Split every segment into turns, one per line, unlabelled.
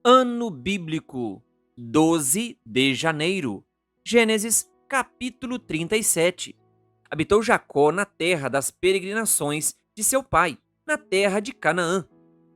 Ano bíblico 12 de janeiro. Gênesis capítulo 37. Habitou Jacó na terra das peregrinações de seu pai, na terra de Canaã.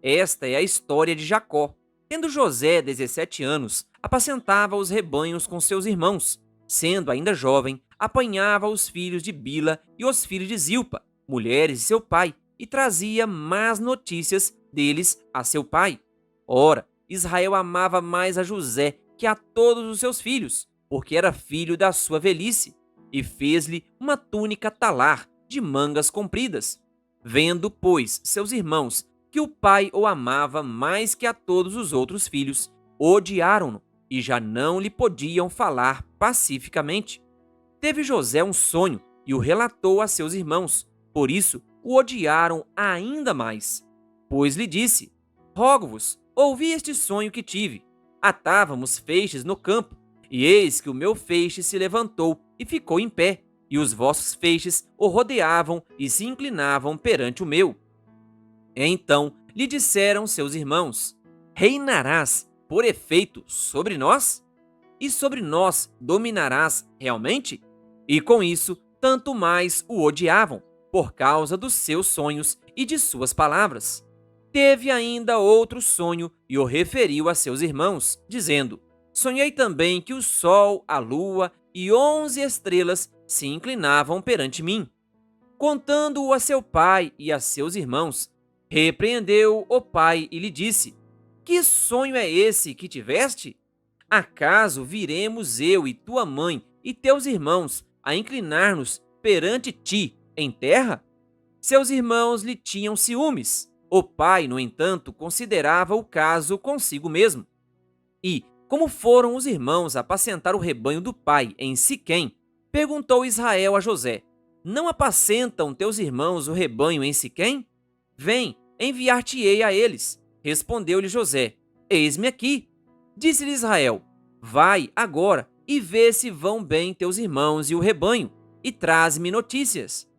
Esta é a história de Jacó. Tendo José 17 anos, apacentava os rebanhos com seus irmãos. Sendo ainda jovem, apanhava os filhos de Bila e os filhos de Zilpa, mulheres de seu pai, e trazia más notícias deles a seu pai. Ora, Israel amava mais a José que a todos os seus filhos, porque era filho da sua velhice, e fez-lhe uma túnica talar de mangas compridas. Vendo, pois, seus irmãos que o pai o amava mais que a todos os outros filhos, odiaram-no e já não lhe podiam falar pacificamente. Teve José um sonho e o relatou a seus irmãos, por isso o odiaram ainda mais. Pois lhe disse: Rogo-vos, ouvi este sonho que tive. Atávamos feixes no campo, e eis que o meu feixe se levantou e ficou em pé, e os vossos feixes o rodeavam e se inclinavam perante o meu. Então lhe disseram seus irmãos: Reinarás, por efeito, sobre nós? E sobre nós dominarás realmente? E com isso, tanto mais o odiavam, por causa dos seus sonhos e de suas palavras. Teve ainda outro sonho e o referiu a seus irmãos, dizendo: Sonhei também que o sol, a lua e 11 estrelas se inclinavam perante mim. Contando-o a seu pai e a seus irmãos, repreendeu o pai e lhe disse: Que sonho é esse que tiveste? Acaso viremos eu e tua mãe e teus irmãos a inclinar-nos perante ti em terra? Seus irmãos lhe tinham ciúmes. O pai, no entanto, considerava o caso consigo mesmo. E, como foram os irmãos apacentar o rebanho do pai em Siquém, perguntou Israel a José: Não apacentam teus irmãos o rebanho em Siquém? Vem, enviar-te-ei a eles. Respondeu-lhe José: Eis-me aqui. Disse-lhe Israel: Vai agora e vê se vão bem teus irmãos e o rebanho, e traze-me notícias.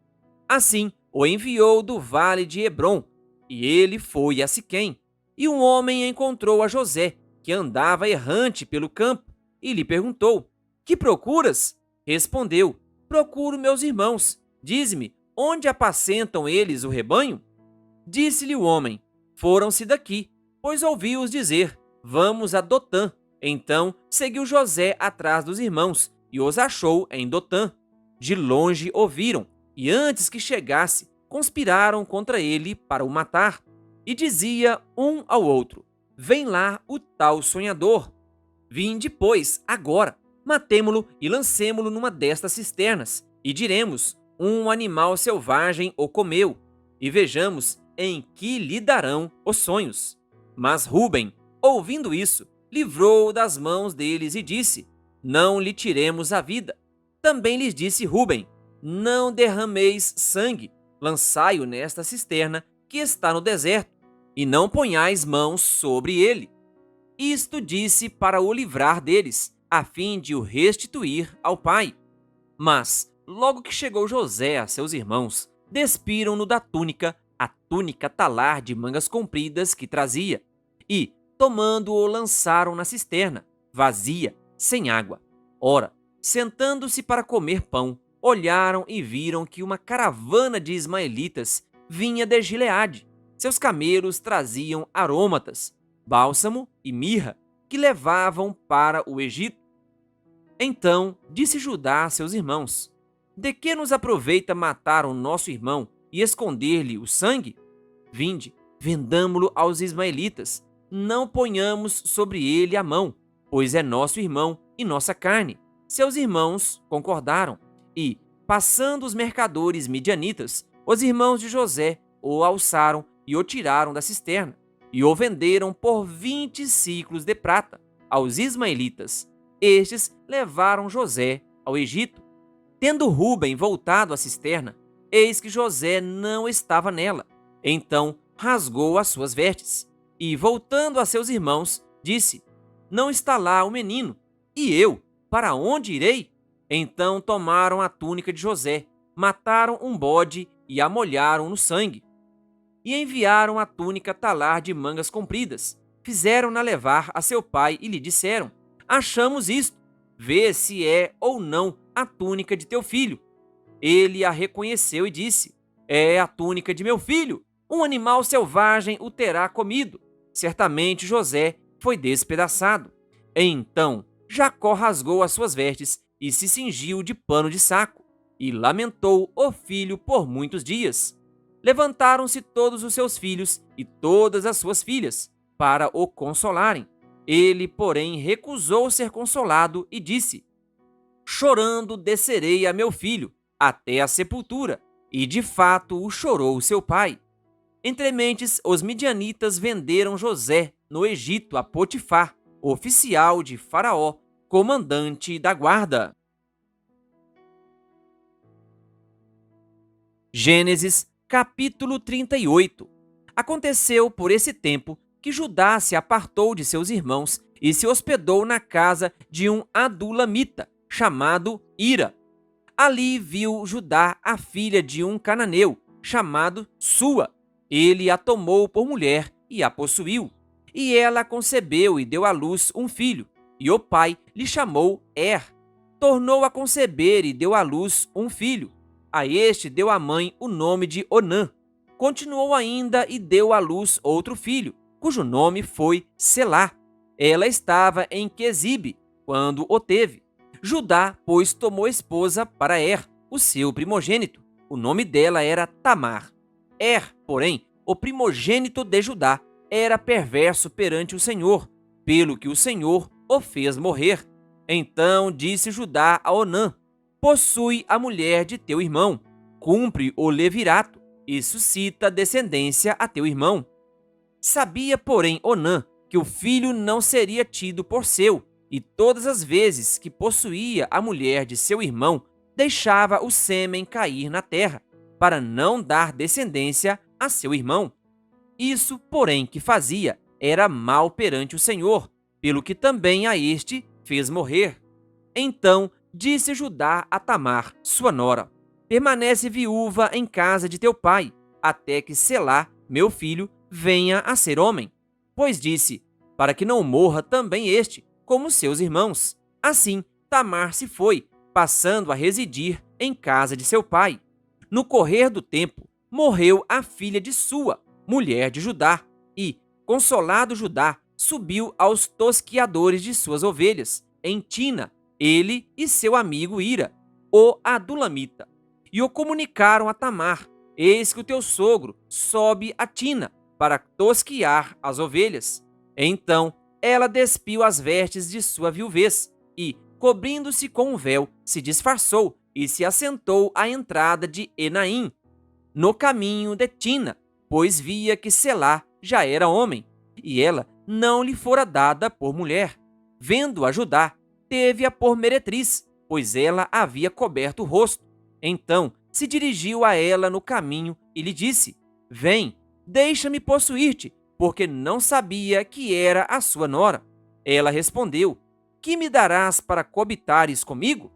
Assim o enviou do vale de Hebrom, e ele foi a Siquém. E um homem encontrou a José, que andava errante pelo campo, e lhe perguntou: Que procuras? Respondeu: Procuro meus irmãos. Dize-me, onde apacentam eles o rebanho? Disse-lhe o homem: Foram-se daqui, pois ouvi-os dizer: Vamos a Dotã. Então seguiu José atrás dos irmãos e os achou em Dotã. De longe o viram e, antes que chegasse, conspiraram contra ele para o matar. E dizia um ao outro: Vem lá o tal sonhador. Vinde, pois, agora, matemo-lo e lancemo-lo numa destas cisternas, e diremos: Um animal selvagem o comeu, e vejamos em que lhe darão os sonhos. Mas Ruben, ouvindo isso, livrou-o das mãos deles e disse: Não lhe tiremos a vida. Também lhes disse Ruben: Não derrameis sangue, lançai-o nesta cisterna que está no deserto, e não ponhais mãos sobre ele. Isto disse para o livrar deles, a fim de o restituir ao pai. Mas, logo que chegou José a seus irmãos, despiram-no da túnica, a túnica talar de mangas compridas que trazia, e, tomando-o, lançaram na cisterna, vazia, sem água. Ora, sentando-se para comer pão, olharam e viram que uma caravana de ismaelitas vinha de Gileade. Seus camelos traziam arômatas, bálsamo e mirra, que levavam para o Egito. Então disse Judá a seus irmãos: De que nos aproveita matar o nosso irmão e esconder-lhe o sangue? Vinde, vendamo-lo aos ismaelitas, não ponhamos sobre ele a mão, pois é nosso irmão e nossa carne. Seus irmãos concordaram, e, passando os mercadores midianitas, os irmãos de José o alçaram e o tiraram da cisterna, e o venderam por 20 siclos de prata aos ismaelitas. Estes levaram José ao Egito. Tendo Ruben voltado à cisterna, eis que José não estava nela. Então rasgou as suas vestes e, voltando a seus irmãos, disse: Não está lá o menino. E eu, para onde irei? Então tomaram a túnica de José, mataram um bode e a molharam no sangue. E enviaram a túnica talar de mangas compridas. fizeram-na levar a seu pai e lhe disseram: achamos isto, vê se é ou não a túnica de teu filho. Ele a reconheceu e disse: é a túnica de meu filho. Um animal selvagem o terá comido. Certamente José foi despedaçado. Então Jacó rasgou as suas vestes e se cingiu de pano de saco, e lamentou o filho por muitos dias. Levantaram-se todos os seus filhos e todas as suas filhas para o consolarem. Ele, porém, recusou ser consolado e disse: chorando descerei a meu filho até a sepultura. E de fato o chorou seu pai. Entrementes, os midianitas venderam José no Egito a Potifar, oficial de Faraó, comandante da guarda. Gênesis, capítulo 38. Aconteceu por esse tempo que Judá se apartou de seus irmãos e se hospedou na casa de um adulamita, chamado Ira. Ali viu Judá a filha de um cananeu, chamado Sua. Ele a tomou por mulher e a possuiu. E ela concebeu e deu à luz um filho, e o pai lhe chamou Tornou a conceber e deu à luz um filho. A este deu a mãe o nome de Onã. Continuou ainda e deu à luz outro filho, cujo nome foi Selá. Ela estava em Quezibe quando o teve. Judá, pois, tomou esposa para o seu primogênito. O nome dela era Tamar. Porém, o primogênito de Judá, era perverso perante o Senhor, pelo que o Senhor o fez morrer. Então disse Judá a Onã: possui a mulher de teu irmão, cumpre o levirato e suscita descendência a teu irmão. Sabia, porém, Onã que o filho não seria tido por seu, e todas as vezes que possuía a mulher de seu irmão, deixava o sêmen cair na terra, para não dar descendência a seu irmão. Isso, porém, que fazia era mal perante o Senhor, pelo que também a este fez morrer. Então disse Judá a Tamar, sua nora: permanece viúva em casa de teu pai, até que Selá, meu filho, venha a ser homem. Pois disse: para que não morra também este, como seus irmãos. Assim, Tamar se foi, passando a residir em casa de seu pai. No correr do tempo, morreu a filha de Sua, mulher de Judá, e, consolado Judá, subiu aos tosquiadores de suas ovelhas, em Tina, ele e seu amigo Ira, o adulamita, e o comunicaram a Tamar: eis que o teu sogro sobe a Tina para tosquiar as ovelhas. Então ela despiu as vestes de sua viuvez e, cobrindo-se com um véu, se disfarçou e se assentou à entrada de Enaim, no caminho de Tina, pois via que Selá já era homem, e ela não lhe fora dada por mulher. Vendo-a Judá, teve-a por meretriz, pois ela havia coberto o rosto. Então se dirigiu a ela no caminho e lhe disse: vem, deixa-me possuir-te, porque não sabia que era a sua nora. Ela respondeu: que me darás para coabitares comigo?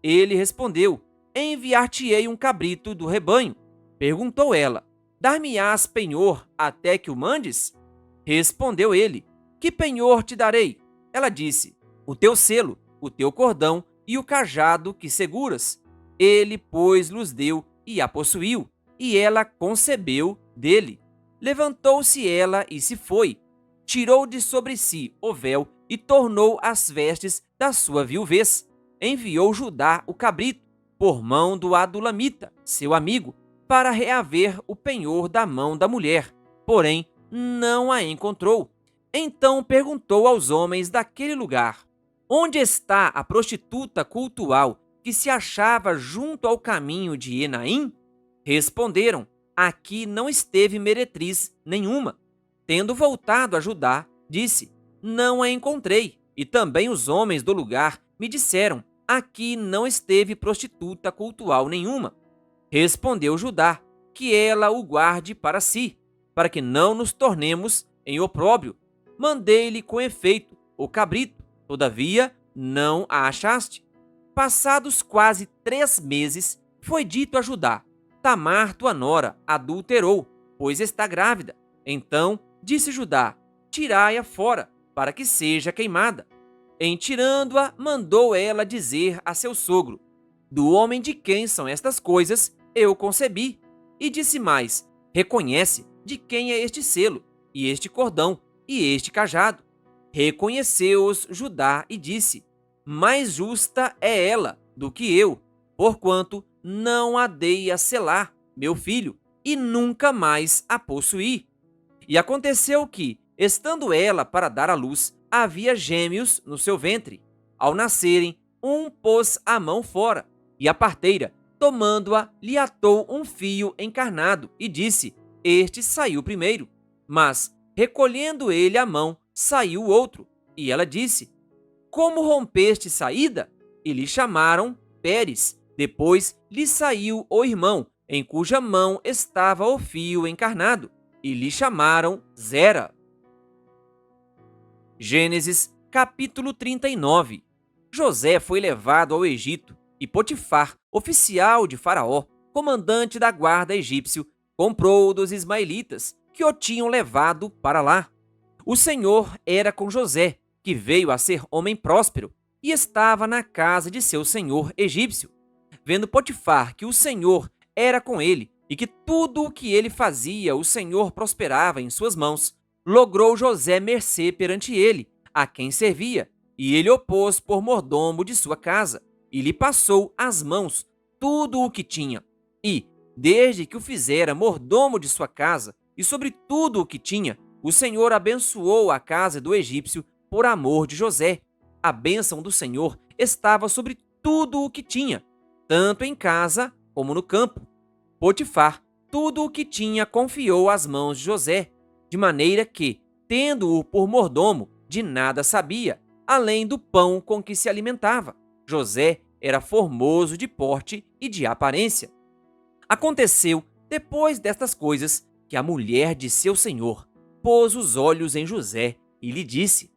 Ele respondeu: enviar-te-ei um cabrito do rebanho. Perguntou ela: dar-me-ás penhor até que o mandes? Respondeu ele: que penhor te darei? Ela disse: o teu selo, o teu cordão e o cajado que seguras. Ele, pois, lhes deu e a possuiu, e ela concebeu dele. Levantou-se ela e se foi, tirou de sobre si o véu e tornou as vestes da sua viuvez. Enviou Judá o cabrito, por mão do adulamita, seu amigo, para reaver o penhor da mão da mulher, porém não a encontrou. Então perguntou aos homens daquele lugar: onde está a prostituta cultual que se achava junto ao caminho de Enaim? Responderam: aqui não esteve meretriz nenhuma. Tendo voltado a Judá, disse: não a encontrei. E também os homens do lugar me disseram: aqui não esteve prostituta cultual nenhuma. Respondeu Judá: que ela o guarde para si, para que não nos tornemos em opróbrio. Mandei-lhe com efeito o cabrito, todavia não a achaste. Passados quase 3 meses, foi dito a Judá: Tamar, tua nora, adulterou, pois está grávida. Então disse Judá: tirai-a fora, para que seja queimada. Em tirando-a, mandou ela dizer a seu sogro: do homem de quem são estas coisas, eu concebi. E disse mais: reconhece de quem é este selo, e este cordão, e este cajado. Reconheceu-os Judá e disse: mais justa é ela do que eu, porquanto não a dei a selar, meu filho, e nunca mais a possuí. E aconteceu que, estando ela para dar à luz, havia gêmeos no seu ventre. Ao nascerem, um pôs a mão fora, e a parteira, tomando-a, lhe atou um fio encarnado, e disse: este saiu primeiro. Mas, recolhendo ele a mão, saiu o outro. E ela disse: como rompeste saída? E lhe chamaram Pérez. Depois lhe saiu o irmão, em cuja mão estava o fio encarnado, e lhe chamaram Zera. Gênesis capítulo 39. José foi levado ao Egito, e Potifar, oficial de Faraó, comandante da guarda egípcio, comprou-o dos ismaelitas, que o tinham levado para lá. O Senhor era com José, que veio a ser homem próspero, e estava na casa de seu senhor egípcio. Vendo Potifar que o Senhor era com ele, e que tudo o que ele fazia o Senhor prosperava em suas mãos, logrou José mercê perante ele, a quem servia, e ele o pôs por mordomo de sua casa, e lhe passou às mãos tudo o que tinha. E, desde que o fizera mordomo de sua casa, e sobre tudo o que tinha, o Senhor abençoou a casa do egípcio por amor de José. A bênção do Senhor estava sobre tudo o que tinha, tanto em casa como no campo. Potifar, tudo o que tinha, confiou às mãos de José, de maneira que, tendo-o por mordomo, de nada sabia, além do pão com que se alimentava. José era formoso de porte e de aparência. Aconteceu, depois destas coisas, que a mulher de seu senhor pôs os olhos em José e lhe disse: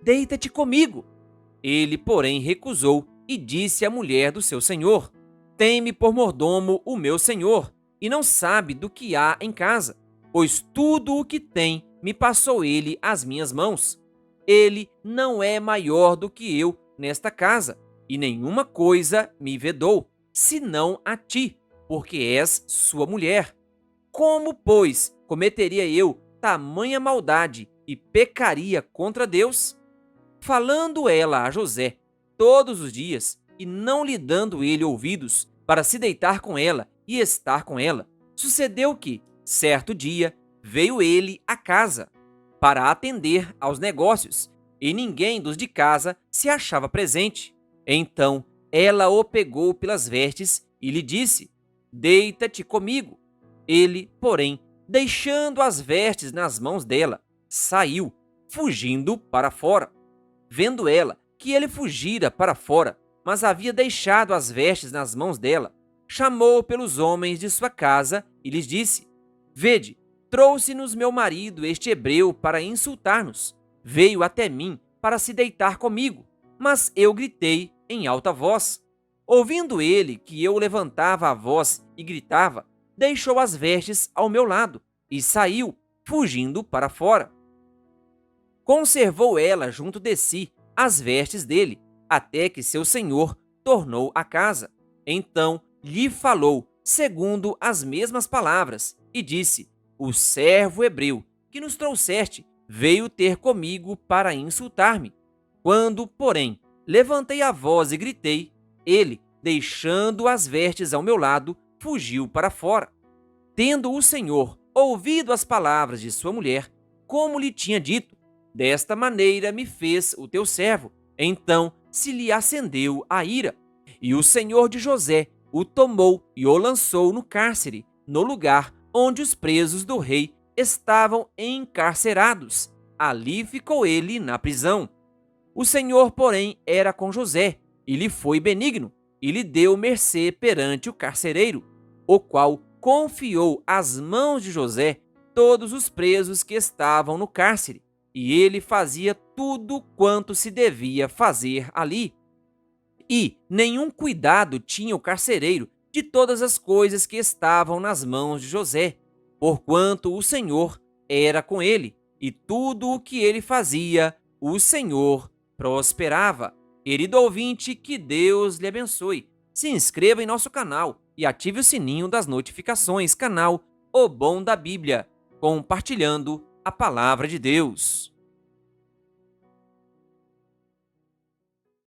deita-te comigo. Ele, porém, recusou e disse à mulher do seu senhor: tem-me por mordomo o meu senhor, e não sabe do que há em casa, pois tudo o que tem me passou ele às minhas mãos. Ele não é maior do que eu nesta casa, e nenhuma coisa me vedou, senão a ti, porque és sua mulher. Como, pois, cometeria eu tamanha maldade e pecaria contra Deus? Falando ela a José todos os dias, e não lhe dando ele ouvidos para se deitar com ela e estar com ela, sucedeu que, certo dia, veio ele à casa para atender aos negócios, e ninguém dos de casa se achava presente. Então ela o pegou pelas vestes e lhe disse: deita-te comigo. Ele, porém, deixando as vestes nas mãos dela, saiu, fugindo para fora. Vendo ela que ele fugira para fora, mas havia deixado as vestes nas mãos dela, chamou pelos homens de sua casa e lhes disse: vede, trouxe-nos meu marido este hebreu para insultar-nos. Veio até mim para se deitar comigo, mas eu gritei em alta voz. Ouvindo ele que eu levantava a voz e gritava, deixou as vestes ao meu lado e saiu, fugindo para fora. Conservou ela junto de si as vestes dele, até que seu senhor tornou à casa. Então lhe falou, segundo as mesmas palavras, e disse: o servo hebreu que nos trouxeste veio ter comigo para insultar-me. Quando, porém, levantei a voz e gritei, ele, deixando as vestes ao meu lado, fugiu para fora. Tendo o Senhor ouvido as palavras de sua mulher, como lhe tinha dito, desta maneira me fez o teu servo. Então se lhe acendeu a ira. E o senhor de José o tomou e o lançou no cárcere, no lugar onde os presos do rei estavam encarcerados. Ali ficou ele na prisão. O Senhor, porém, era com José, e lhe foi benigno, e lhe deu mercê perante o carcereiro, o qual confiou às mãos de José todos os presos que estavam no cárcere, e ele fazia tudo quanto se devia fazer ali. E nenhum cuidado tinha o carcereiro de todas as coisas que estavam nas mãos de José, porquanto o Senhor era com ele, e tudo o que ele fazia, o Senhor prosperava. Querido ouvinte, que Deus lhe abençoe. Se inscreva em nosso canal e ative o sininho das notificações, canal O Bom da Bíblia, compartilhando a palavra de Deus.